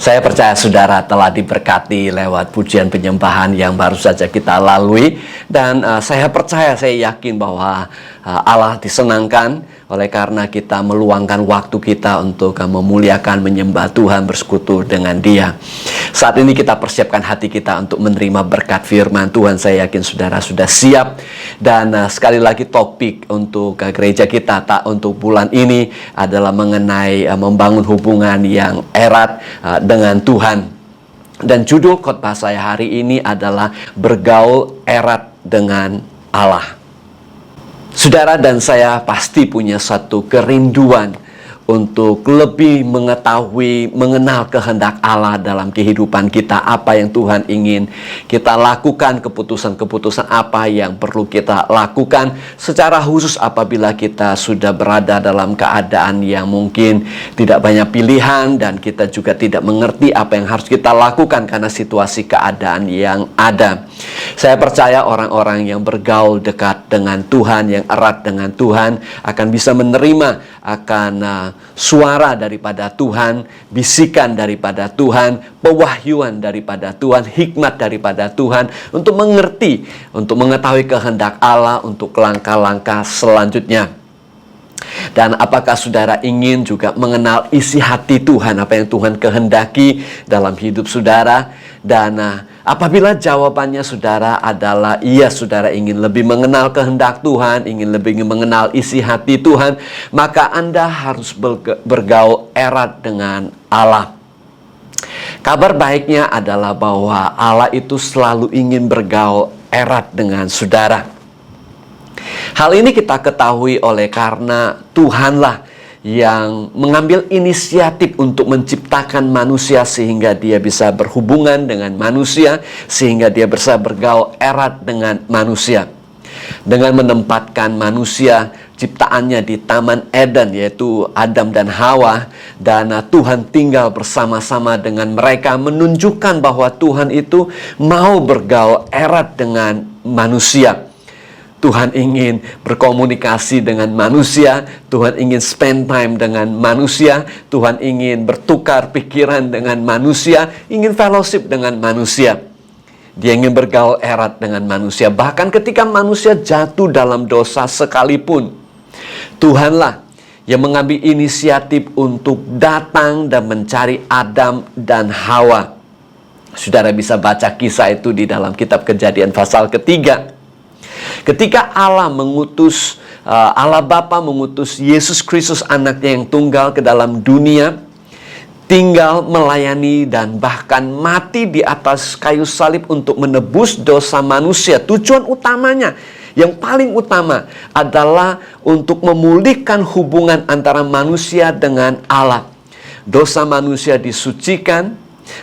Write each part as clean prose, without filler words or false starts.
Saya percaya saudara telah diberkati lewat pujian penyembahan yang baru saja kita lalui. Dan saya percaya, saya yakin bahwa Allah disenangkan oleh karena kita meluangkan waktu kita untuk memuliakan, menyembah Tuhan, bersekutu dengan Dia. Saat ini kita persiapkan hati kita untuk menerima berkat firman Tuhan. Saya yakin saudara sudah siap. Dan sekali lagi topik untuk gereja kita untuk bulan ini adalah mengenai membangun hubungan yang erat dengan Tuhan. Dan judul khotbah saya hari ini adalah bergaul erat dengan Allah. Saudara dan saya pasti punya satu kerinduan untuk lebih mengetahui, mengenal kehendak Allah dalam kehidupan kita. Apa yang Tuhan ingin kita lakukan, keputusan-keputusan apa yang perlu kita lakukan. Secara khusus apabila kita sudah berada dalam keadaan yang mungkin tidak banyak pilihan, dan kita juga tidak mengerti apa yang harus kita lakukan karena situasi keadaan yang ada. Saya percaya orang-orang yang bergaul dekat dengan Tuhan, yang erat dengan Tuhan, akan bisa menerima akan suara daripada Tuhan, bisikan daripada Tuhan, pewahyuan daripada Tuhan, hikmat daripada Tuhan, untuk mengerti, untuk mengetahui kehendak Allah untuk langkah-langkah selanjutnya. Dan apakah saudara ingin juga mengenal isi hati Tuhan, apa yang Tuhan kehendaki dalam hidup saudara? Dan apabila jawabannya saudara adalah iya, saudara ingin lebih mengenal kehendak Tuhan, ingin lebih mengenal isi hati Tuhan, maka Anda harus bergaul erat dengan Allah. Kabar baiknya adalah bahwa Allah itu selalu ingin bergaul erat dengan saudara. Hal ini kita ketahui oleh karena Tuhanlah yang mengambil inisiatif untuk menciptakan manusia sehingga dia bisa berhubungan dengan manusia, sehingga dia bisa bergaul erat dengan manusia. Dengan menempatkan manusia ciptaannya di Taman Eden, yaitu Adam dan Hawa, dan Tuhan tinggal bersama-sama dengan mereka, menunjukkan bahwa Tuhan itu mau bergaul erat dengan manusia. Tuhan ingin berkomunikasi dengan manusia, Tuhan ingin spend time dengan manusia, Tuhan ingin bertukar pikiran dengan manusia, ingin fellowship dengan manusia. Dia ingin bergaul erat dengan manusia. Bahkan ketika manusia jatuh dalam dosa sekalipun, Tuhanlah yang mengambil inisiatif untuk datang dan mencari Adam dan Hawa. Saudara bisa baca kisah itu di dalam kitab Kejadian pasal ketiga. Ketika Allah Bapa mengutus Yesus Kristus, anaknya yang tunggal, ke dalam dunia, tinggal melayani dan bahkan mati di atas kayu salib untuk menebus dosa manusia. Tujuan utamanya, yang paling utama adalah untuk memulihkan hubungan antara manusia dengan Allah. Dosa manusia disucikan,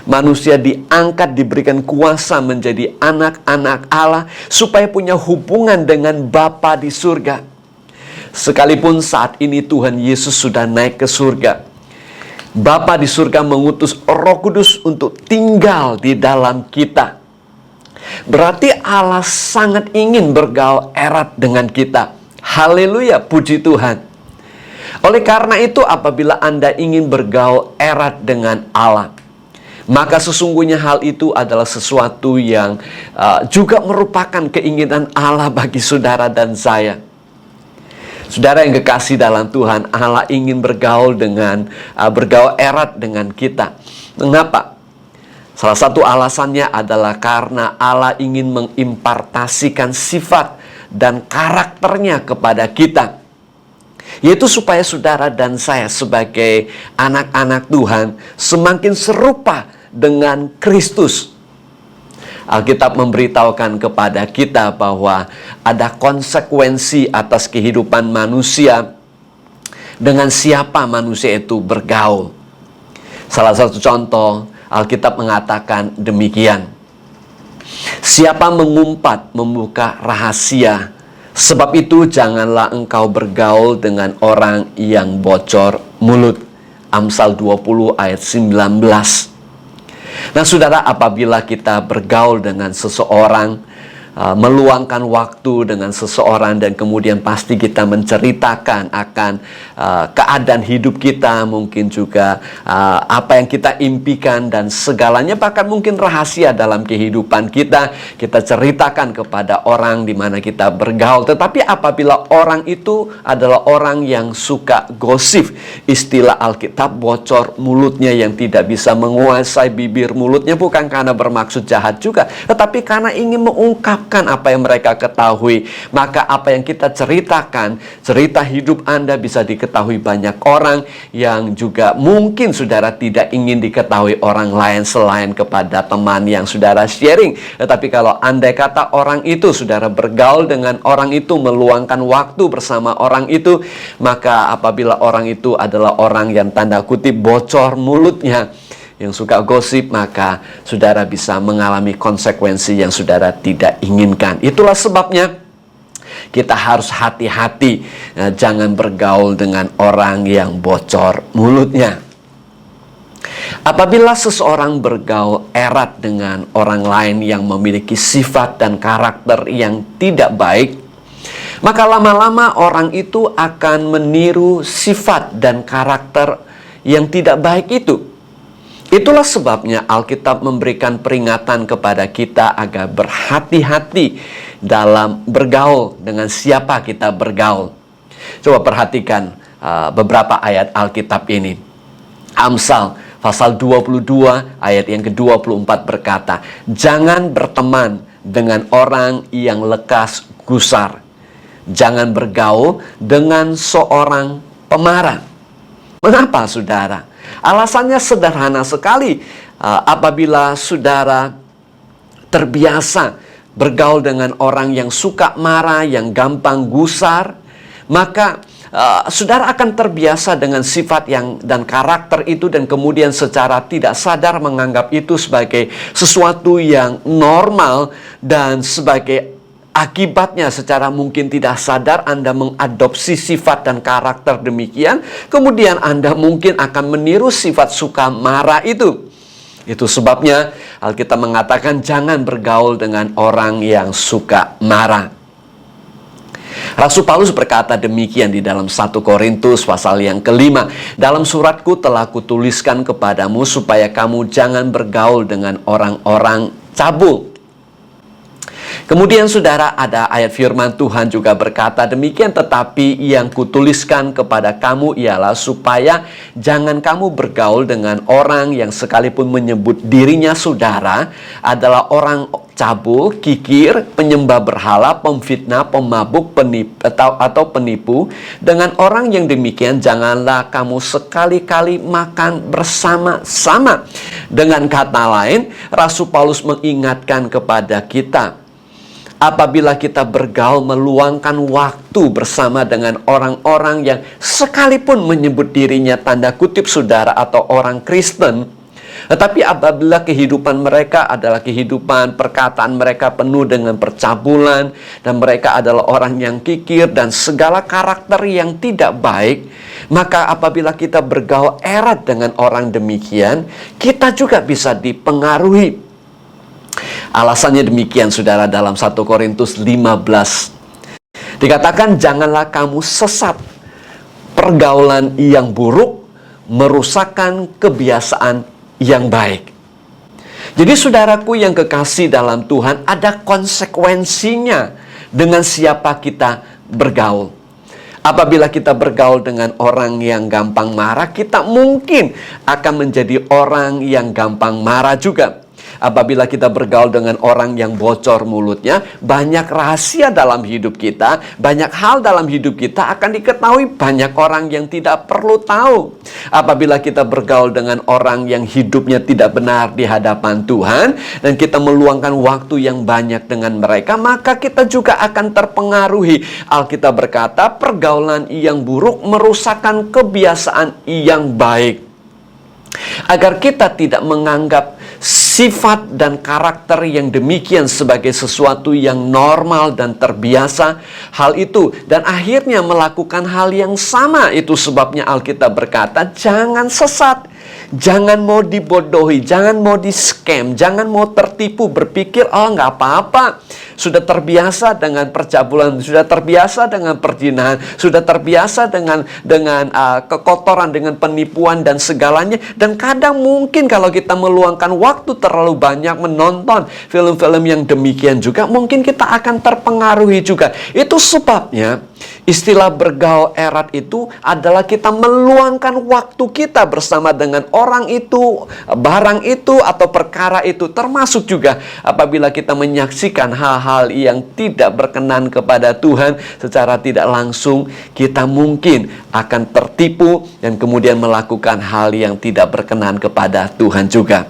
manusia diangkat, diberikan kuasa menjadi anak-anak Allah, supaya punya hubungan dengan Bapa di surga. Sekalipun saat ini Tuhan Yesus sudah naik ke surga, Bapa di surga mengutus Roh Kudus untuk tinggal di dalam kita. Berarti Allah sangat ingin bergaul erat dengan kita. Haleluya, puji Tuhan. Oleh karena itu, apabila Anda ingin bergaul erat dengan Allah, maka sesungguhnya hal itu adalah sesuatu yang juga merupakan keinginan Allah bagi saudara dan saya. Saudara yang kekasih dalam Tuhan, Allah ingin bergaul erat dengan kita. Mengapa? Salah satu alasannya adalah karena Allah ingin mengimpartasikan sifat dan karakternya kepada kita, yaitu supaya saudara dan saya sebagai anak-anak Tuhan semakin serupa dengan Kristus. Alkitab memberitahukan kepada kita bahwa ada konsekuensi atas kehidupan manusia dengan siapa manusia itu bergaul. Salah satu contoh, Alkitab mengatakan demikian: siapa mengumpat membuka rahasia, sebab itu janganlah engkau bergaul dengan orang yang bocor mulut. Amsal 20 ayat 19. Nah saudara, apabila kita bergaul dengan seseorang, meluangkan waktu dengan seseorang dan kemudian pasti kita menceritakan akan keadaan hidup kita, mungkin juga apa yang kita impikan dan segalanya, bahkan mungkin rahasia dalam kehidupan kita ceritakan kepada orang di mana kita bergaul. Tetapi apabila orang itu adalah orang yang suka gosip, istilah Alkitab, bocor mulutnya yang tidak bisa menguasai bibir mulutnya, bukan karena bermaksud jahat juga, tetapi karena ingin mengungkapkan apa yang mereka ketahui. Maka apa yang kita ceritakan, cerita hidup Anda bisa diketahui banyak orang yang juga mungkin saudara tidak ingin diketahui orang lain selain kepada teman yang saudara sharing. Tetapi kalau andai kata orang itu, saudara bergaul dengan orang itu, meluangkan waktu bersama orang itu, maka apabila orang itu adalah orang yang tanda kutip bocor mulutnya, yang suka gosip, maka saudara bisa mengalami konsekuensi yang saudara tidak inginkan. Itulah sebabnya kita harus hati-hati, jangan bergaul dengan orang yang bocor mulutnya. Apabila seseorang bergaul erat dengan orang lain yang memiliki sifat dan karakter yang tidak baik, maka lama-lama orang itu akan meniru sifat dan karakter yang tidak baik itu. Itulah sebabnya Alkitab memberikan peringatan kepada kita agar berhati-hati dalam bergaul, dengan siapa kita bergaul. Coba perhatikan beberapa ayat Alkitab ini. Amsal pasal 22 ayat yang ke-24 berkata, "Jangan berteman dengan orang yang lekas gusar. Jangan bergaul dengan seorang pemarah." Mengapa, saudara? Alasannya sederhana sekali. Apabila saudara terbiasa bergaul dengan orang yang suka marah, yang gampang gusar, maka saudara akan terbiasa dengan sifat dan karakter itu, dan kemudian secara tidak sadar menganggap itu sebagai sesuatu yang normal, dan sebagai akibatnya secara mungkin tidak sadar Anda mengadopsi sifat dan karakter demikian. Kemudian Anda mungkin akan meniru sifat suka marah itu. Itu sebabnya Alkitab mengatakan jangan bergaul dengan orang yang suka marah. Rasul Paulus berkata demikian di dalam 1 Korintus pasal yang ke-5. "Dalam suratku telah kutuliskan kepadamu supaya kamu jangan bergaul dengan orang-orang cabul." Kemudian saudara, ada ayat firman Tuhan juga berkata demikian, "Tetapi yang kutuliskan kepada kamu ialah supaya jangan kamu bergaul dengan orang yang sekalipun menyebut dirinya saudara adalah orang cabul, kikir, penyembah berhala, pemfitnah, pemabuk, penipu. Dengan orang yang demikian janganlah kamu sekali-kali makan bersama-sama." Dengan kata lain, Rasul Paulus mengingatkan kepada kita, apabila kita bergaul, meluangkan waktu bersama dengan orang-orang yang sekalipun menyebut dirinya tanda kutip saudara atau orang Kristen, tetapi apabila kehidupan mereka adalah kehidupan, perkataan mereka penuh dengan percabulan, dan mereka adalah orang yang kikir dan segala karakter yang tidak baik, maka apabila kita bergaul erat dengan orang demikian, kita juga bisa dipengaruhi. Alasannya demikian, saudara, dalam 1 Korintus 15 dikatakan, "Janganlah kamu sesat. Pergaulan yang buruk merusakkan kebiasaan yang baik." Jadi saudaraku yang kekasih dalam Tuhan, ada konsekuensinya dengan siapa kita bergaul. Apabila kita bergaul dengan orang yang gampang marah, kita mungkin akan menjadi orang yang gampang marah juga. Apabila kita bergaul dengan orang yang bocor mulutnya, banyak rahasia dalam hidup kita, banyak hal dalam hidup kita akan diketahui banyak orang yang tidak perlu tahu. Apabila kita bergaul dengan orang yang hidupnya tidak benar di hadapan Tuhan, dan kita meluangkan waktu yang banyak dengan mereka, maka kita juga akan terpengaruhi. Alkitab berkata, pergaulan yang buruk merusakkan kebiasaan yang baik. Agar kita tidak menganggap sifat dan karakter yang demikian sebagai sesuatu yang normal dan terbiasa hal itu, dan akhirnya melakukan hal yang sama. Itu sebabnya Alkitab berkata, jangan sesat, jangan mau dibodohi, jangan mau di-scam, jangan mau tertipu, berpikir, oh nggak apa-apa, sudah terbiasa dengan percabulan, sudah terbiasa dengan perzinahan, sudah terbiasa dengan kekotoran, dengan penipuan dan segalanya. Dan kadang mungkin kalau kita meluangkan waktu terlalu banyak menonton film-film yang demikian juga, mungkin kita akan terpengaruhi juga. Itu sebabnya istilah bergaul erat itu adalah kita meluangkan waktu kita bersama dengan orang itu, barang itu, atau perkara itu. Termasuk juga apabila kita menyaksikan hal-hal yang tidak berkenan kepada Tuhan, secara tidak langsung kita mungkin akan tertipu dan kemudian melakukan hal yang tidak berkenan kepada Tuhan juga.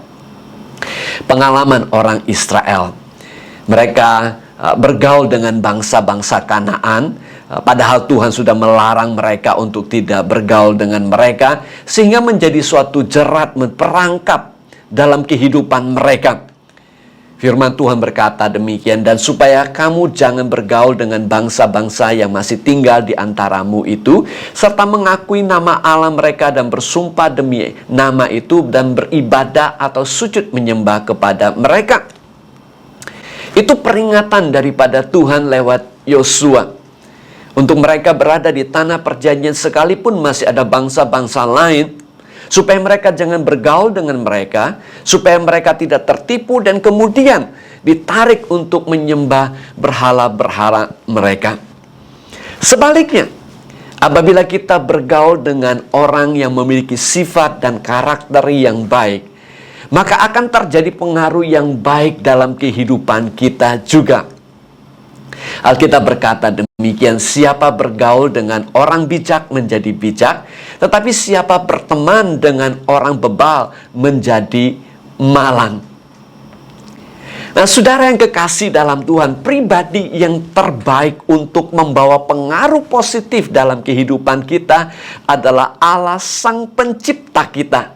Pengalaman orang Israel, mereka bergaul dengan bangsa-bangsa Kanaan, padahal Tuhan sudah melarang mereka untuk tidak bergaul dengan mereka, sehingga menjadi suatu jerat perangkap dalam kehidupan mereka. Firman Tuhan berkata demikian, dan supaya kamu jangan bergaul dengan bangsa-bangsa yang masih tinggal di antaramu itu, serta mengakui nama Allah mereka dan bersumpah demi nama itu dan beribadah atau sujud menyembah kepada mereka. Itu peringatan daripada Tuhan lewat Yosua untuk mereka berada di tanah perjanjian sekalipun masih ada bangsa-bangsa lain, supaya mereka jangan bergaul dengan mereka, supaya mereka tidak tertipu dan kemudian ditarik untuk menyembah berhala-berhala mereka. Sebaliknya, apabila kita bergaul dengan orang yang memiliki sifat dan karakter yang baik, maka akan terjadi pengaruh yang baik dalam kehidupan kita juga. Alkitab berkata demikian, siapa bergaul dengan orang bijak menjadi bijak, tetapi siapa berteman dengan orang bebal menjadi malang. Nah, saudara yang kekasih dalam Tuhan, pribadi yang terbaik untuk membawa pengaruh positif dalam kehidupan kita adalah Allah Sang Pencipta kita,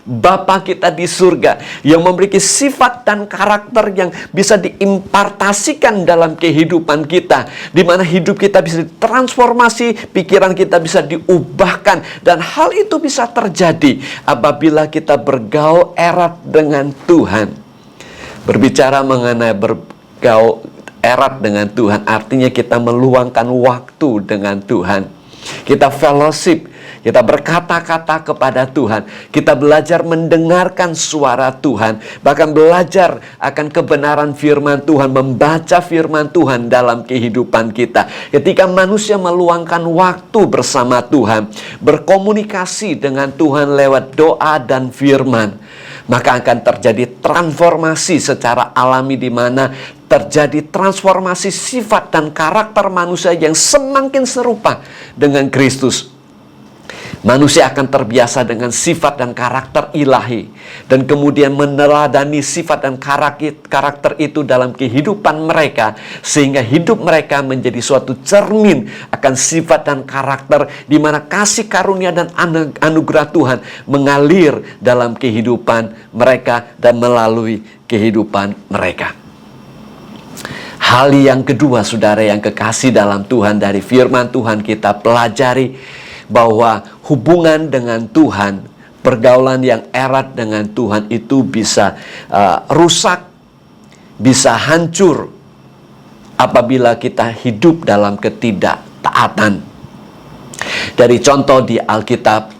Bapa kita di surga, yang memiliki sifat dan karakter yang bisa diimpartasikan dalam kehidupan kita, di mana hidup kita bisa ditransformasi, pikiran kita bisa diubahkan, dan hal itu bisa terjadi apabila kita bergaul erat dengan Tuhan. Berbicara mengenai bergaul erat dengan Tuhan, artinya kita meluangkan waktu dengan Tuhan. Kita fellowship, kita berkata-kata kepada Tuhan, kita belajar mendengarkan suara Tuhan, bahkan belajar akan kebenaran firman Tuhan, membaca firman Tuhan dalam kehidupan kita. Ketika manusia meluangkan waktu bersama Tuhan, berkomunikasi dengan Tuhan lewat doa dan firman, maka akan terjadi transformasi secara alami, di mana terjadi transformasi sifat dan karakter manusia yang semakin serupa dengan Kristus. Manusia akan terbiasa dengan sifat dan karakter ilahi, dan kemudian meneladani sifat dan karakter itu dalam kehidupan mereka, sehingga hidup mereka menjadi suatu cermin akan sifat dan karakter, di mana kasih karunia dan anugerah Tuhan mengalir dalam kehidupan mereka dan melalui kehidupan mereka. Hal yang kedua, saudara yang kekasih dalam Tuhan, dari firman Tuhan kita pelajari bahwa hubungan dengan Tuhan, pergaulan yang erat dengan Tuhan itu bisa rusak, bisa hancur apabila kita hidup dalam ketidaktaatan. Dari contoh di Alkitab,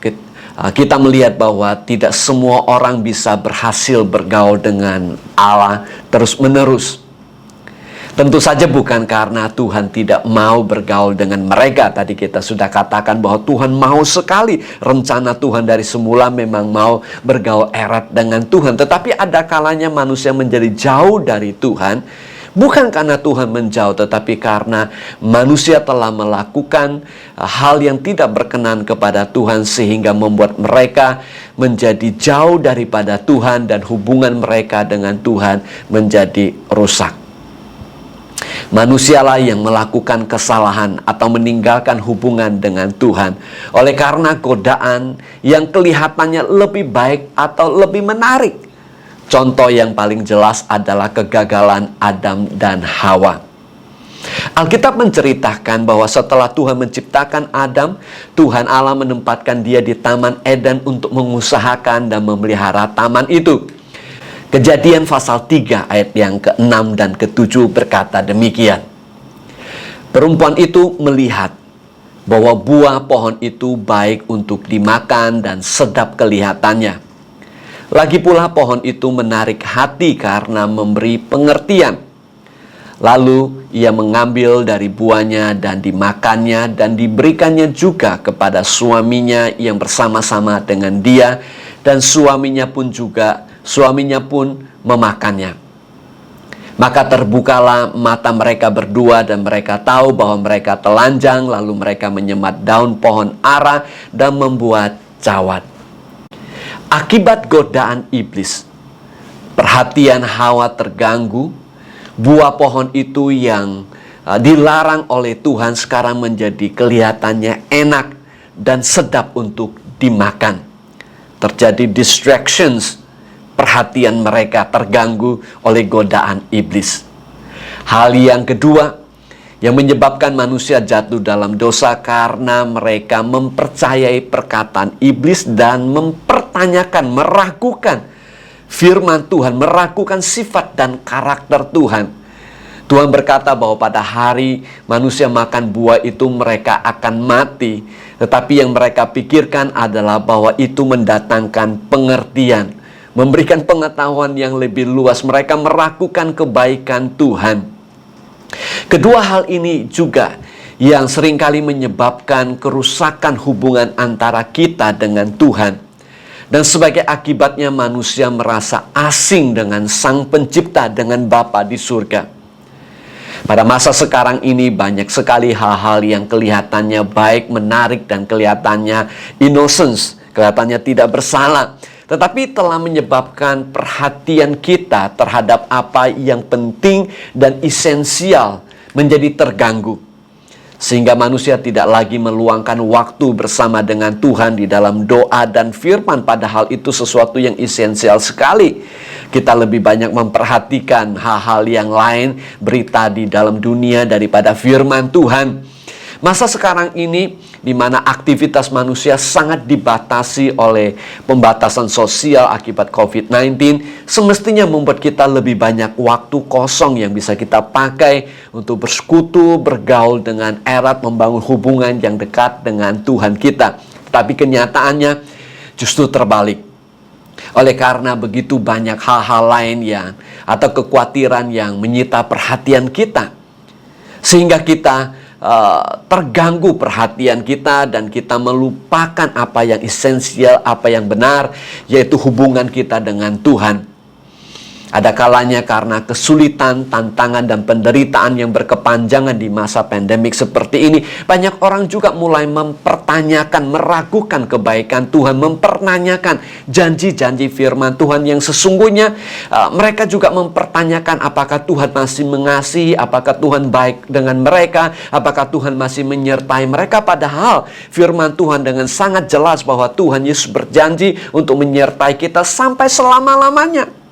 kita melihat bahwa tidak semua orang bisa berhasil bergaul dengan Allah terus-menerus. Tentu saja bukan karena Tuhan tidak mau bergaul dengan mereka. Tadi kita sudah katakan bahwa Tuhan mau sekali. Rencana Tuhan dari semula memang mau bergaul erat dengan Tuhan. Tetapi ada kalanya manusia menjadi jauh dari Tuhan, bukan karena Tuhan menjauh, tetapi karena manusia telah melakukan hal yang tidak berkenan kepada Tuhan, sehingga membuat mereka menjadi jauh daripada Tuhan, dan hubungan mereka dengan Tuhan menjadi rusak. Manusialah yang melakukan kesalahan atau meninggalkan hubungan dengan Tuhan oleh karena godaan yang kelihatannya lebih baik atau lebih menarik. Contoh yang paling jelas adalah kegagalan Adam dan Hawa. Alkitab menceritakan bahwa setelah Tuhan menciptakan Adam, Tuhan Allah menempatkan dia di Taman Eden untuk mengusahakan dan memelihara taman itu. Kejadian pasal 3 ayat yang ke-6 dan ke-7 berkata demikian. Perempuan itu melihat bahwa buah pohon itu baik untuk dimakan dan sedap kelihatannya. Lagi pula pohon itu menarik hati karena memberi pengertian. Lalu ia mengambil dari buahnya dan dimakannya dan diberikannya juga kepada suaminya yang bersama-sama dengan dia, dan suaminya pun memakannya. Maka terbukalah mata mereka berdua dan mereka tahu bahwa mereka telanjang, lalu mereka menyemat daun pohon ara dan membuat cawat. Akibat godaan iblis, perhatian Hawa terganggu. Buah pohon itu yang dilarang oleh Tuhan sekarang menjadi kelihatannya enak dan sedap untuk dimakan. Terjadi distractions, perhatian mereka terganggu oleh godaan iblis. Hal yang kedua yang menyebabkan manusia jatuh dalam dosa karena mereka mempercayai perkataan iblis dan mempertanyakan, meragukan firman Tuhan, meragukan sifat dan karakter Tuhan. Tuhan berkata bahwa pada hari manusia makan buah itu mereka akan mati. Tetapi yang mereka pikirkan adalah bahwa itu mendatangkan pengertian, memberikan pengetahuan yang lebih luas. Mereka meragukan kebaikan Tuhan. Kedua hal ini juga yang seringkali menyebabkan kerusakan hubungan antara kita dengan Tuhan. Dan sebagai akibatnya manusia merasa asing dengan Sang Pencipta, dengan Bapa di surga. Pada masa sekarang ini banyak sekali hal-hal yang kelihatannya baik, menarik, dan kelihatannya innocence, kelihatannya tidak bersalah. Tetapi telah menyebabkan perhatian kita terhadap apa yang penting dan esensial menjadi terganggu. Sehingga manusia tidak lagi meluangkan waktu bersama dengan Tuhan di dalam doa dan firman, padahal itu sesuatu yang esensial sekali. Kita lebih banyak memperhatikan hal-hal yang lain, berita di dalam dunia daripada firman Tuhan. Masa sekarang ini di mana aktivitas manusia sangat dibatasi oleh pembatasan sosial akibat COVID-19, semestinya membuat kita lebih banyak waktu kosong yang bisa kita pakai untuk bersekutu, bergaul dengan erat, membangun hubungan yang dekat dengan Tuhan kita. Tapi kenyataannya justru terbalik. Oleh karena begitu banyak hal-hal lain atau kekhawatiran yang menyita perhatian kita, sehingga kita terganggu perhatian kita dan kita melupakan apa yang esensial, apa yang benar, yaitu hubungan kita dengan Tuhan. Ada kalanya karena kesulitan, tantangan, dan penderitaan yang berkepanjangan di masa pandemik seperti ini, banyak orang juga mulai mempertanyakan, meragukan kebaikan Tuhan, mempertanyakan janji-janji firman Tuhan yang sesungguhnya. Mereka juga mempertanyakan apakah Tuhan masih mengasihi, apakah Tuhan baik dengan mereka, apakah Tuhan masih menyertai mereka. Padahal firman Tuhan dengan sangat jelas bahwa Tuhan Yesus berjanji untuk menyertai kita sampai selama-lamanya.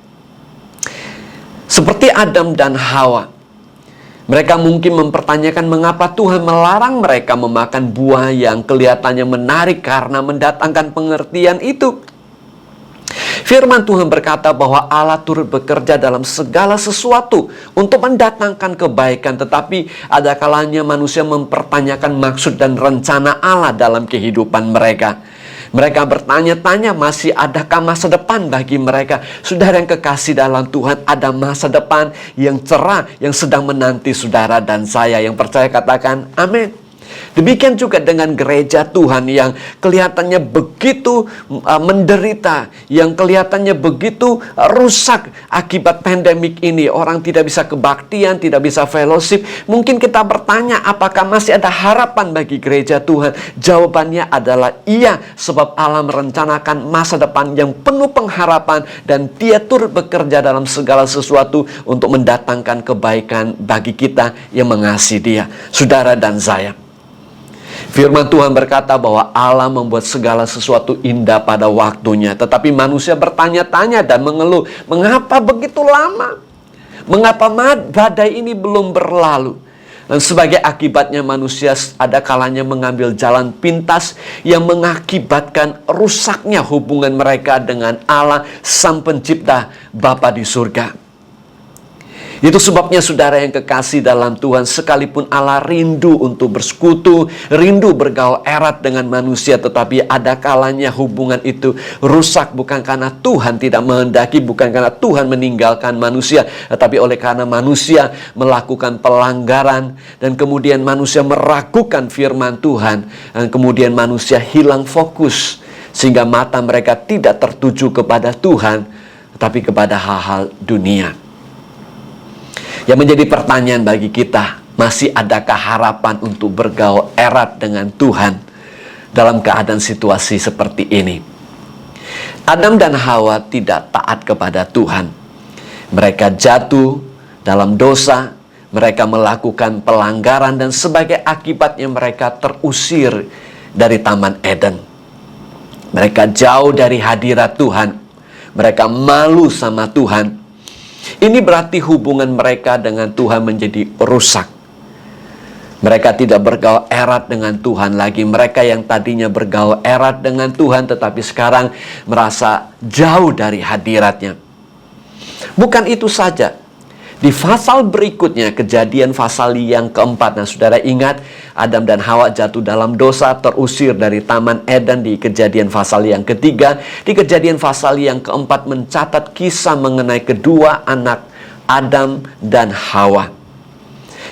Seperti Adam dan Hawa, mereka mungkin mempertanyakan mengapa Tuhan melarang mereka memakan buah yang kelihatannya menarik karena mendatangkan pengertian itu. Firman Tuhan berkata bahwa Allah turut bekerja dalam segala sesuatu untuk mendatangkan kebaikan, tetapi ada kalanya manusia mempertanyakan maksud dan rencana Allah dalam kehidupan mereka. Mereka bertanya-tanya, masih adakah masa depan bagi mereka? Saudara yang kekasih dalam Tuhan, ada masa depan yang cerah yang sedang menanti saudara dan saya. Yang percaya katakan amin. Demikian juga dengan gereja Tuhan yang kelihatannya begitu menderita, yang kelihatannya begitu rusak akibat pandemik ini. Orang tidak bisa kebaktian, tidak bisa fellowship. Mungkin kita bertanya, apakah masih ada harapan bagi gereja Tuhan? Jawabannya adalah iya, sebab Allah merencanakan masa depan yang penuh pengharapan dan Dia turut bekerja dalam segala sesuatu untuk mendatangkan kebaikan bagi kita yang mengasihi Dia, saudara dan saya. Firman Tuhan berkata bahwa Allah membuat segala sesuatu indah pada waktunya. Tetapi manusia bertanya-tanya dan mengeluh, mengapa begitu lama? Mengapa badai ini belum berlalu? Dan sebagai akibatnya manusia ada kalanya mengambil jalan pintas yang mengakibatkan rusaknya hubungan mereka dengan Allah Sang Pencipta Bapa di surga. Itu sebabnya saudara yang kekasih dalam Tuhan, sekalipun Allah rindu untuk bersekutu, rindu bergaul erat dengan manusia, tetapi ada kalanya hubungan itu rusak bukan karena Tuhan tidak menghendaki, bukan karena Tuhan meninggalkan manusia, tetapi oleh karena manusia melakukan pelanggaran dan kemudian manusia meragukan firman Tuhan, dan kemudian manusia hilang fokus sehingga mata mereka tidak tertuju kepada Tuhan tetapi kepada hal-hal dunia. Yang menjadi pertanyaan bagi kita, masih adakah harapan untuk bergaul erat dengan Tuhan dalam keadaan situasi seperti ini? Adam dan Hawa tidak taat kepada Tuhan. Mereka jatuh dalam dosa, mereka melakukan pelanggaran, dan sebagai akibatnya mereka terusir dari Taman Eden. Mereka jauh dari hadirat Tuhan. Mereka malu sama Tuhan. Ini berarti hubungan mereka dengan Tuhan menjadi rusak. Mereka tidak bergaul erat dengan Tuhan lagi. Mereka yang tadinya bergaul erat dengan Tuhan, tetapi sekarang merasa jauh dari hadiratnya. Bukan itu saja. Di pasal berikutnya, Kejadian pasal yang keempat. Nah, saudara ingat, Adam dan Hawa jatuh dalam dosa, terusir dari Taman Eden di Kejadian pasal yang ketiga. Di Kejadian pasal yang keempat mencatat kisah mengenai kedua anak Adam dan Hawa,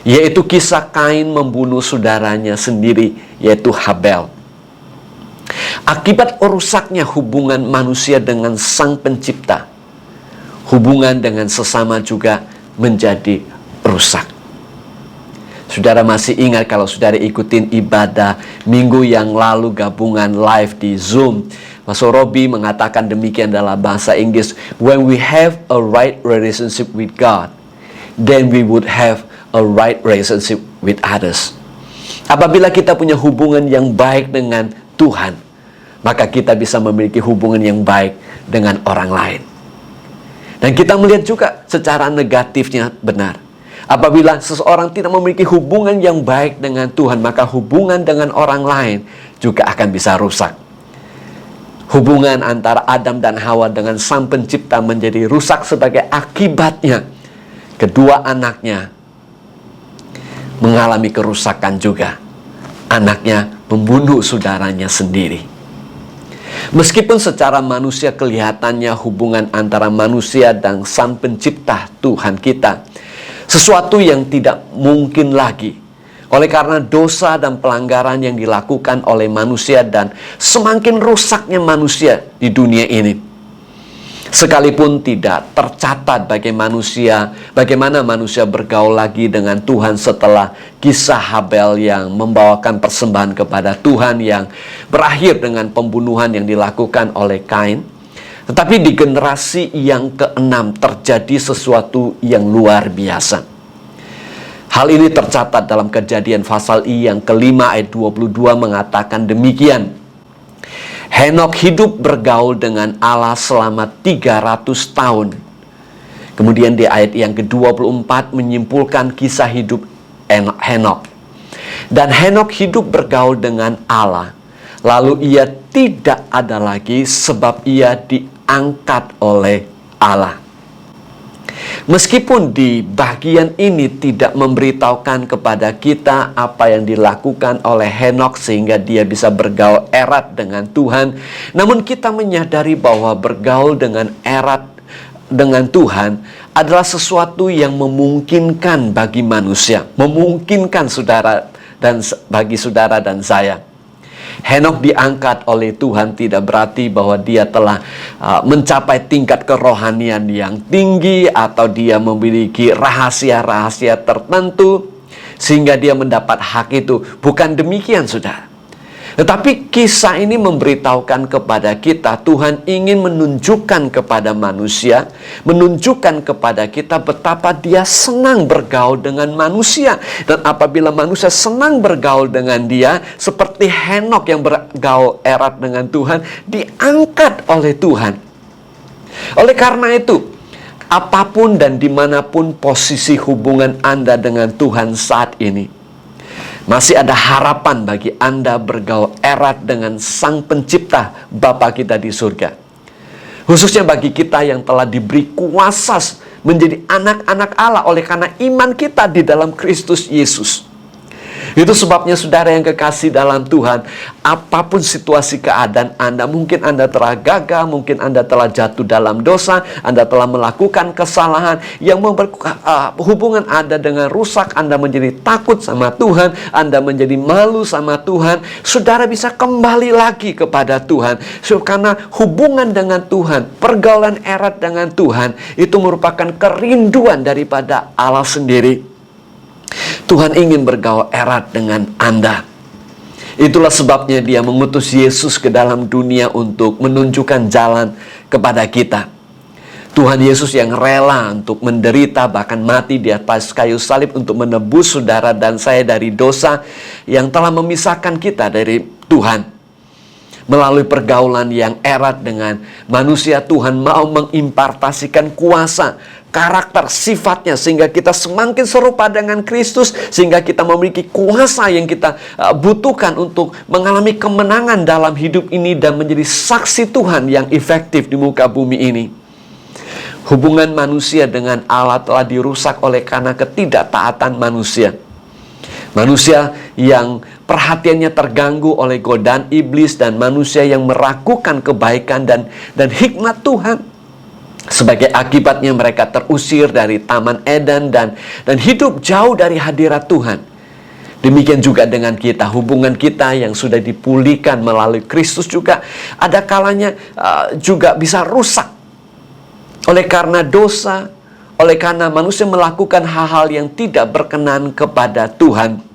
yaitu kisah Kain membunuh saudaranya sendiri, yaitu Habel. Akibat rusaknya hubungan manusia dengan Sang Pencipta, hubungan dengan sesama juga menjadi rusak. Saudara masih ingat kalau saudara ikutin ibadah minggu yang lalu gabungan live di Zoom, Pastor Robi mengatakan demikian dalam bahasa Inggris, when we have a right relationship with God, then we would have a right relationship with others. Apabila kita punya hubungan yang baik dengan Tuhan, maka kita bisa memiliki hubungan yang baik dengan orang lain. Dan kita melihat juga secara negatifnya benar. Apabila seseorang tidak memiliki hubungan yang baik dengan Tuhan, maka hubungan dengan orang lain juga akan bisa rusak. Hubungan antara Adam dan Hawa dengan Sang Pencipta menjadi rusak sebagai akibatnya. Kedua anaknya mengalami kerusakan juga. Anaknya membunuh saudaranya sendiri. Meskipun secara manusia kelihatannya hubungan antara manusia dan Sang Pencipta Tuhan kita sesuatu yang tidak mungkin lagi, oleh karena dosa dan pelanggaran yang dilakukan oleh manusia dan semakin rusaknya manusia di dunia ini. Sekalipun tidak tercatat bagaimana manusia bergaul lagi dengan Tuhan setelah kisah Habel yang membawakan persembahan kepada Tuhan yang berakhir dengan pembunuhan yang dilakukan oleh Kain. Tetapi di generasi yang ke-6 terjadi sesuatu yang luar biasa. Hal ini tercatat dalam Kejadian pasal yang ke-5 ayat 22 mengatakan demikian. Henok hidup bergaul dengan Allah selama 300 tahun. Kemudian di ayat yang ke-24 menyimpulkan kisah hidup Henok. Dan Henok hidup bergaul dengan Allah. Lalu ia tidak ada lagi sebab ia diangkat oleh Allah. Meskipun di bagian ini tidak memberitahukan kepada kita apa yang dilakukan oleh Henok sehingga dia bisa bergaul erat dengan Tuhan, namun kita menyadari bahwa bergaul dengan erat dengan Tuhan adalah sesuatu yang memungkinkan bagi manusia, memungkinkan bagi saudara dan saya. Henok diangkat oleh Tuhan tidak berarti bahwa dia telah mencapai tingkat kerohanian yang tinggi atau dia memiliki rahasia-rahasia tertentu sehingga dia mendapat hak itu. Bukan demikian, saudara. Tetapi kisah ini memberitahukan kepada kita, Tuhan ingin menunjukkan kepada manusia, menunjukkan kepada kita betapa dia senang bergaul dengan manusia. Dan apabila manusia senang bergaul dengan dia, seperti Henok yang bergaul erat dengan Tuhan, diangkat oleh Tuhan. Oleh karena itu, apapun dan dimanapun posisi hubungan Anda dengan Tuhan saat ini, masih ada harapan bagi Anda bergaul erat dengan Sang Pencipta Bapa kita di surga. Khususnya bagi kita yang telah diberi kuasa menjadi anak-anak Allah oleh karena iman kita di dalam Kristus Yesus. Itu sebabnya saudara yang kekasih dalam Tuhan, apapun situasi keadaan Anda, mungkin Anda telah gagal, mungkin Anda telah jatuh dalam dosa, Anda telah melakukan kesalahan yang membuat hubungan Anda dengan rusak, Anda menjadi takut sama Tuhan, Anda menjadi malu sama Tuhan, saudara bisa kembali lagi kepada Tuhan. Karena hubungan dengan Tuhan, pergaulan erat dengan Tuhan, itu merupakan kerinduan daripada Allah sendiri. Tuhan ingin bergaul erat dengan Anda. Itulah sebabnya Dia mengutus Yesus ke dalam dunia untuk menunjukkan jalan kepada kita. Tuhan Yesus yang rela untuk menderita bahkan mati di atas kayu salib untuk menebus saudara dan saya dari dosa yang telah memisahkan kita dari Tuhan. Melalui pergaulan yang erat dengan manusia, Tuhan mau mengimpartasikan kuasa, karakter, sifatnya, sehingga kita semakin serupa dengan Kristus, sehingga kita memiliki kuasa yang kita butuhkan untuk mengalami kemenangan dalam hidup ini dan menjadi saksi Tuhan yang efektif di muka bumi ini. Hubungan manusia dengan Allah telah dirusak oleh karena ketidaktaatan manusia. Manusia yang perhatiannya terganggu oleh godaan iblis dan manusia yang meragukan kebaikan dan hikmat Tuhan. Sebagai akibatnya mereka terusir dari Taman Eden dan hidup jauh dari hadirat Tuhan. Demikian juga dengan kita, hubungan kita yang sudah dipulihkan melalui Kristus juga ada kalanya juga bisa rusak oleh karena dosa. Oleh karena manusia melakukan hal-hal yang tidak berkenan kepada Tuhan.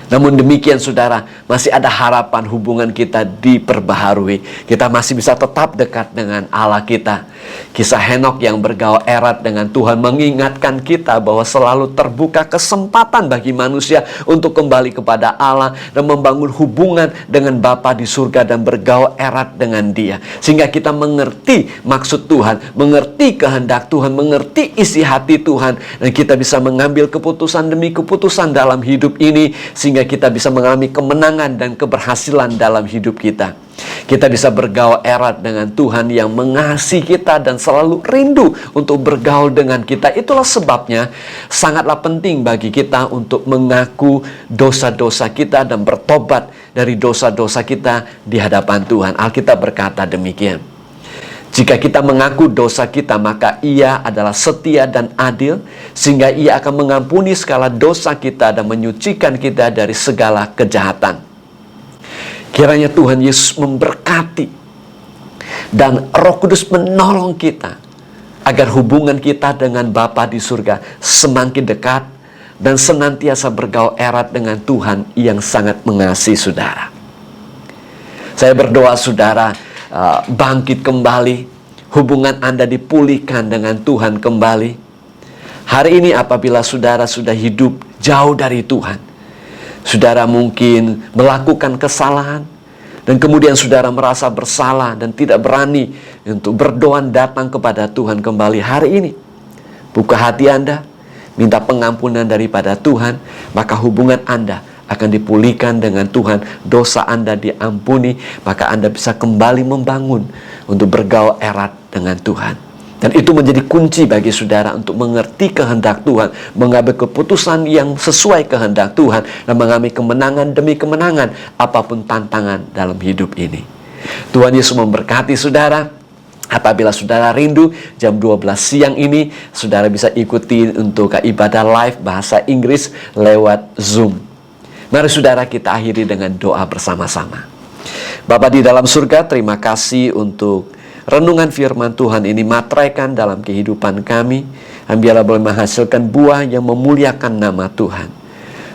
Namun demikian saudara, masih ada harapan hubungan kita diperbaharui. Kita masih bisa tetap dekat dengan Allah kita. Kisah Henokh yang bergaul erat dengan Tuhan mengingatkan kita bahwa selalu terbuka kesempatan bagi manusia untuk kembali kepada Allah dan membangun hubungan dengan Bapa di surga dan bergaul erat dengan Dia. Sehingga kita mengerti maksud Tuhan, mengerti kehendak Tuhan, mengerti isi hati Tuhan, dan kita bisa mengambil keputusan demi keputusan dalam hidup ini sehingga kita bisa mengalami kemenangan dan keberhasilan dalam hidup kita. Kita bisa bergaul erat dengan Tuhan yang mengasihi kita dan selalu rindu untuk bergaul dengan kita. Itulah sebabnya sangatlah penting bagi kita untuk mengaku dosa-dosa kita dan bertobat dari dosa-dosa kita di hadapan Tuhan. Alkitab berkata demikian. Jika kita mengaku dosa kita, maka Ia adalah setia dan adil, sehingga Ia akan mengampuni segala dosa kita dan menyucikan kita dari segala kejahatan. Kiranya Tuhan Yesus memberkati dan Roh Kudus menolong kita agar hubungan kita dengan Bapa di surga semakin dekat dan senantiasa bergaul erat dengan Tuhan yang sangat mengasihi saudara. Saya berdoa saudara bangkit kembali, hubungan Anda dipulihkan dengan Tuhan kembali. Hari ini apabila saudara sudah hidup jauh dari Tuhan, saudara mungkin melakukan kesalahan, dan kemudian saudara merasa bersalah dan tidak berani untuk berdoa datang kepada Tuhan kembali hari ini. Buka hati Anda, minta pengampunan daripada Tuhan, maka hubungan Anda akan dipulihkan dengan Tuhan, dosa Anda diampuni, maka Anda bisa kembali membangun untuk bergaul erat dengan Tuhan. Dan itu menjadi kunci bagi saudara untuk mengerti kehendak Tuhan, mengambil keputusan yang sesuai kehendak Tuhan, dan mengalami kemenangan demi kemenangan apapun tantangan dalam hidup ini. Tuhan Yesus memberkati saudara. Apabila saudara rindu, jam 12 siang ini saudara bisa ikuti untuk ibadah live bahasa Inggris lewat Zoom. Mari saudara kita akhiri dengan doa bersama-sama. Bapa di dalam surga, terima kasih untuk renungan firman Tuhan ini, materaikan dalam kehidupan kami, dan biarlah boleh menghasilkan buah yang memuliakan nama Tuhan.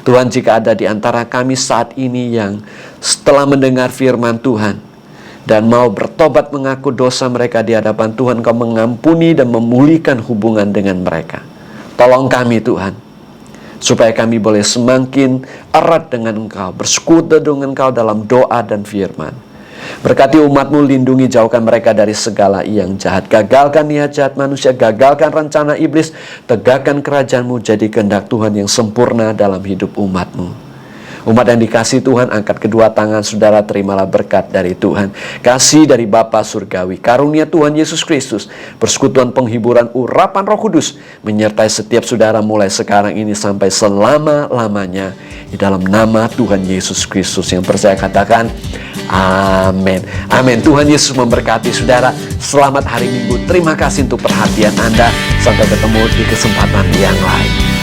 Tuhan, jika ada di antara kami saat ini yang setelah mendengar firman Tuhan dan mau bertobat mengaku dosa mereka di hadapan Tuhan, Kau mengampuni dan memulihkan hubungan dengan mereka. Tolong kami Tuhan, supaya kami boleh semakin erat dengan Engkau, bersekutu dengan Engkau dalam doa dan firman. Berkati umat-Mu, lindungi, jauhkan mereka dari segala yang jahat. Gagalkan niat jahat manusia, gagalkan rencana iblis. Tegakkan kerajaan-Mu, jadi kehendak Tuhan yang sempurna dalam hidup umat-Mu. Umat yang dikasih Tuhan, angkat kedua tangan saudara, terimalah berkat dari Tuhan. Kasih dari Bapa Surgawi, karunia Tuhan Yesus Kristus, persekutuan penghiburan urapan Roh Kudus, menyertai setiap saudara mulai sekarang ini sampai selama-lamanya. Di dalam nama Tuhan Yesus Kristus yang percaya katakan, amin. Amin. Tuhan Yesus memberkati saudara. Selamat hari Minggu. Terima kasih untuk perhatian Anda. Sampai ketemu di kesempatan yang lain.